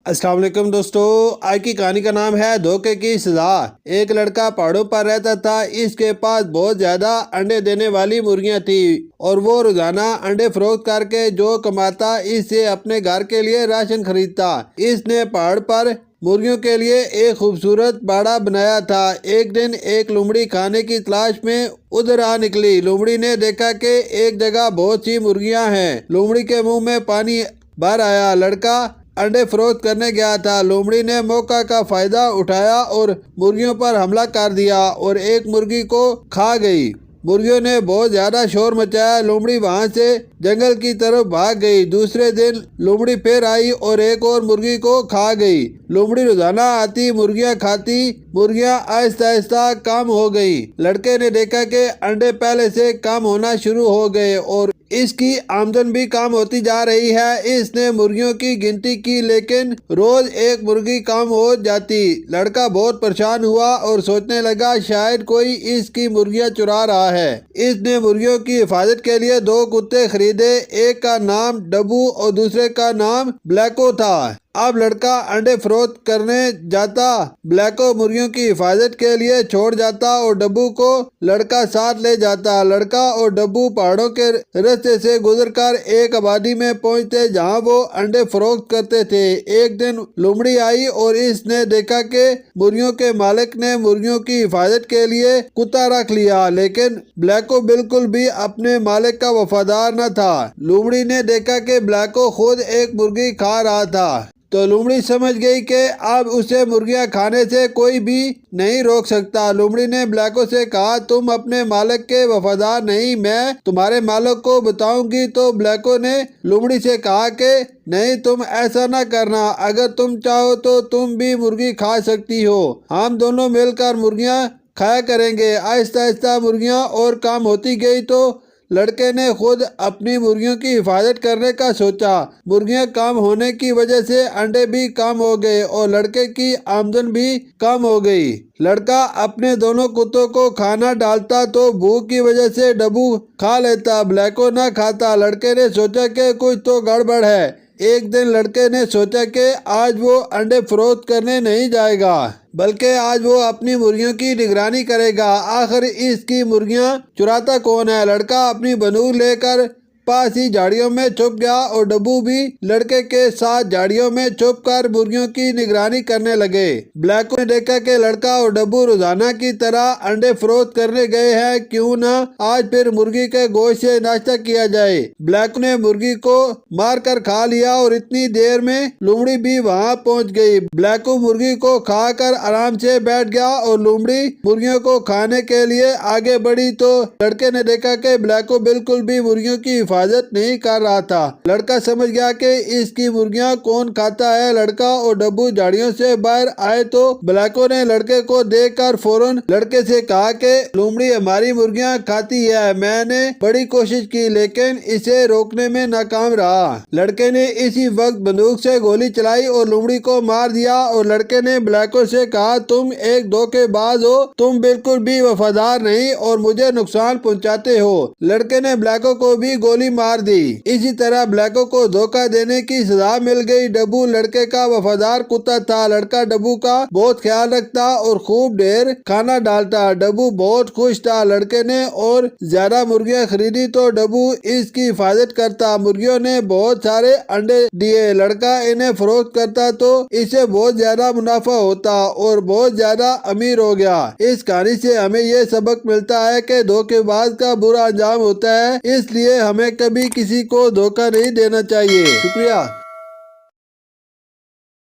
السلام علیکم دوستو، آج کی کہانی کا نام ہے دھوکے کی سزا۔ ایک لڑکا پہاڑوں پر رہتا تھا۔ اس کے پاس بہت زیادہ انڈے دینے والی مرغیاں تھیں اور وہ روزانہ انڈے فروخت کر کے جو کماتا اس سے اپنے گھر کے لیے راشن خریدتا۔ اس نے پہاڑ پر مرغیوں کے لیے ایک خوبصورت باڑہ بنایا تھا۔ ایک دن ایک لومڑی کھانے کی تلاش میں ادھر آ نکلی۔ لومڑی نے دیکھا کہ ایک جگہ بہت سی مرغیاں ہیں۔ لومڑی کے منہ میں پانی بھر آیا۔ لڑکا انڈے فروخت کرنے گیا تھا۔ لومڑی نے موقع کا فائدہ اٹھایا اور مرغیوں پر حملہ کر دیا اور ایک مرغی کو کھا گئی۔ مرغیوں نے بہت زیادہ شور مچایا۔ لومڑی وہاں سے جنگل کی طرف بھاگ گئی۔ دوسرے دن لومڑی پھر آئی اور ایک اور مرغی کو کھا گئی۔ لومڑی روزانہ آتی، مرغیاں کھاتی، مرغیاں آہستہ آہستہ کم ہو گئی۔ لڑکے نے دیکھا کہ انڈے پہلے سے کم ہونا شروع ہو گئے اور اس کی آمدن بھی کم ہوتی جا رہی ہے۔ اس نے مرغیوں کی گنتی کی لیکن روز ایک مرغی کم ہو جاتی۔ لڑکا بہت پریشان ہوا اور سوچنے لگا شاید کوئی اس کی مرغیاں چرا رہا ہے۔ اس نے مرغیوں کی حفاظت کے لیے 2 کتے خریدے۔ ایک کا نام ڈبو اور دوسرے کا نام بلیکو تھا۔ اب لڑکا انڈے فروخت کرنے جاتا، بلیکو مرغیوں کی حفاظت کے لیے چھوڑ جاتا اور ڈبو کو لڑکا ساتھ لے جاتا۔ لڑکا اور ڈبو پہاڑوں کے رستے سے گزر کر ایک آبادی میں پہنچتے جہاں وہ انڈے فروخت کرتے تھے۔ ایک دن لومڑی آئی اور اس نے دیکھا کہ مرغیوں کے مالک نے مرغیوں کی حفاظت کے لیے کتا رکھ لیا، لیکن بلیکو بالکل بھی اپنے مالک کا وفادار نہ تھا۔ لومڑی نے دیکھا کہ بلیکو خود ایک مرغی کھا رہا تھا تو لومڑی سمجھ گئی کہ اب اسے مرغیاں کھانے سے کوئی بھی نہیں روک سکتا۔ لومڑی نے بلیکو سے کہا تم اپنے مالک کے وفادار نہیں، میں تمہارے مالک کو بتاؤں گی۔ تو بلیکو نے لومڑی سے کہا کہ نہیں، تم ایسا نہ کرنا، اگر تم چاہو تو تم بھی مرغی کھا سکتی ہو، ہم دونوں مل کر مرغیاں کھایا کریں گے۔ آہستہ آہستہ مرغیاں اور کم ہوتی گئی تو لڑکے نے خود اپنی مرغیوں کی حفاظت کرنے کا سوچا۔ مرغیاں کم ہونے کی وجہ سے انڈے بھی کم ہو گئے اور لڑکے کی آمدن بھی کم ہو گئی۔ لڑکا اپنے دونوں کتوں کو کھانا ڈالتا تو بھوک کی وجہ سے ڈبو کھا لیتا، بلیکو نہ کھاتا۔ لڑکے نے سوچا کہ کچھ تو گڑبڑ ہے۔ ایک دن لڑکے نے سوچا کہ آج وہ انڈے فروخت کرنے نہیں جائے گا بلکہ آج وہ اپنی مرغیوں کی نگرانی کرے گا۔ آخر اس کی مرغیاں چراتا کون ہے؟ لڑکا اپنی بندوق لے کر پاس ہی جھاڑیوں میں چھپ گیا اور ڈبو بھی لڑکے کے ساتھ جھاڑیوں میں چھپ کر مرغیوں کی نگرانی کرنے لگے۔ بلیکو نے دیکھا کہ لڑکا اور ڈبو روزانہ کی طرح انڈے فروخت کرنے گئے ہیں، کیوں نہ آج پھر مرغی کے گوشت سے ناشتہ کیا جائے۔ بلیکو نے مرغی کو مار کر کھا لیا اور اتنی دیر میں لومڑی بھی وہاں پہنچ گئی۔ بلیکو مرغی کو کھا کر آرام سے بیٹھ گیا اور لومڑی مرغیوں کو کھانے کے لیے آگے بڑھی تو لڑکے نے دیکھا کہ بلیکو بالکل بھی مرغیوں کی حفاظت نہیں کر رہا تھا۔ لڑکا سمجھ گیا کہ اس کی مرغیاں کون کھاتا ہے۔ لڑکا اور ڈبو جھاڑیوں سے باہر آئے تو بلیکو نے لڑکے کو دیکھ کر فوراً لڑکے سے کہا کہ لومڑی ہماری مرغیاں کھاتی ہے، میں نے بڑی کوشش کی لیکن اسے روکنے میں ناکام رہا۔ لڑکے نے اسی وقت بندوق سے گولی چلائی اور لومڑی کو مار دیا اور لڑکے نے بلیکو سے کہا تم ایک دھوکے باز ہو، تم بالکل بھی وفادار نہیں اور مجھے نقصان پہنچاتے ہو۔ لڑکے نے بلیکو کو بھی گولی مار دی۔ اسی طرح بلیکو کو دھوکہ دینے کی سزا مل گئی۔ ڈبو لڑکے کا وفادار کتا تھا۔ لڑکا ڈبو کا بہت خیال رکھتا اور خوب ڈھیر کھانا ڈالتا۔ ڈبو بہت خوش تھا۔ لڑکے نے اور زیادہ مرغیاں خریدی تو ڈبو اس کی حفاظت کرتا۔ مرغیوں نے بہت سارے انڈے دیے۔ لڑکا انہیں فروخت کرتا تو اسے بہت زیادہ منافع ہوتا اور بہت زیادہ امیر ہو گیا۔ اس کہانی سے ہمیں یہ سبق ملتا ہے کہ دھوکے باز کا برا انجام ہوتا ہے، اس لیے ہمیں کبھی کسی کو دھوکہ نہیں دینا چاہیے۔ شکریہ۔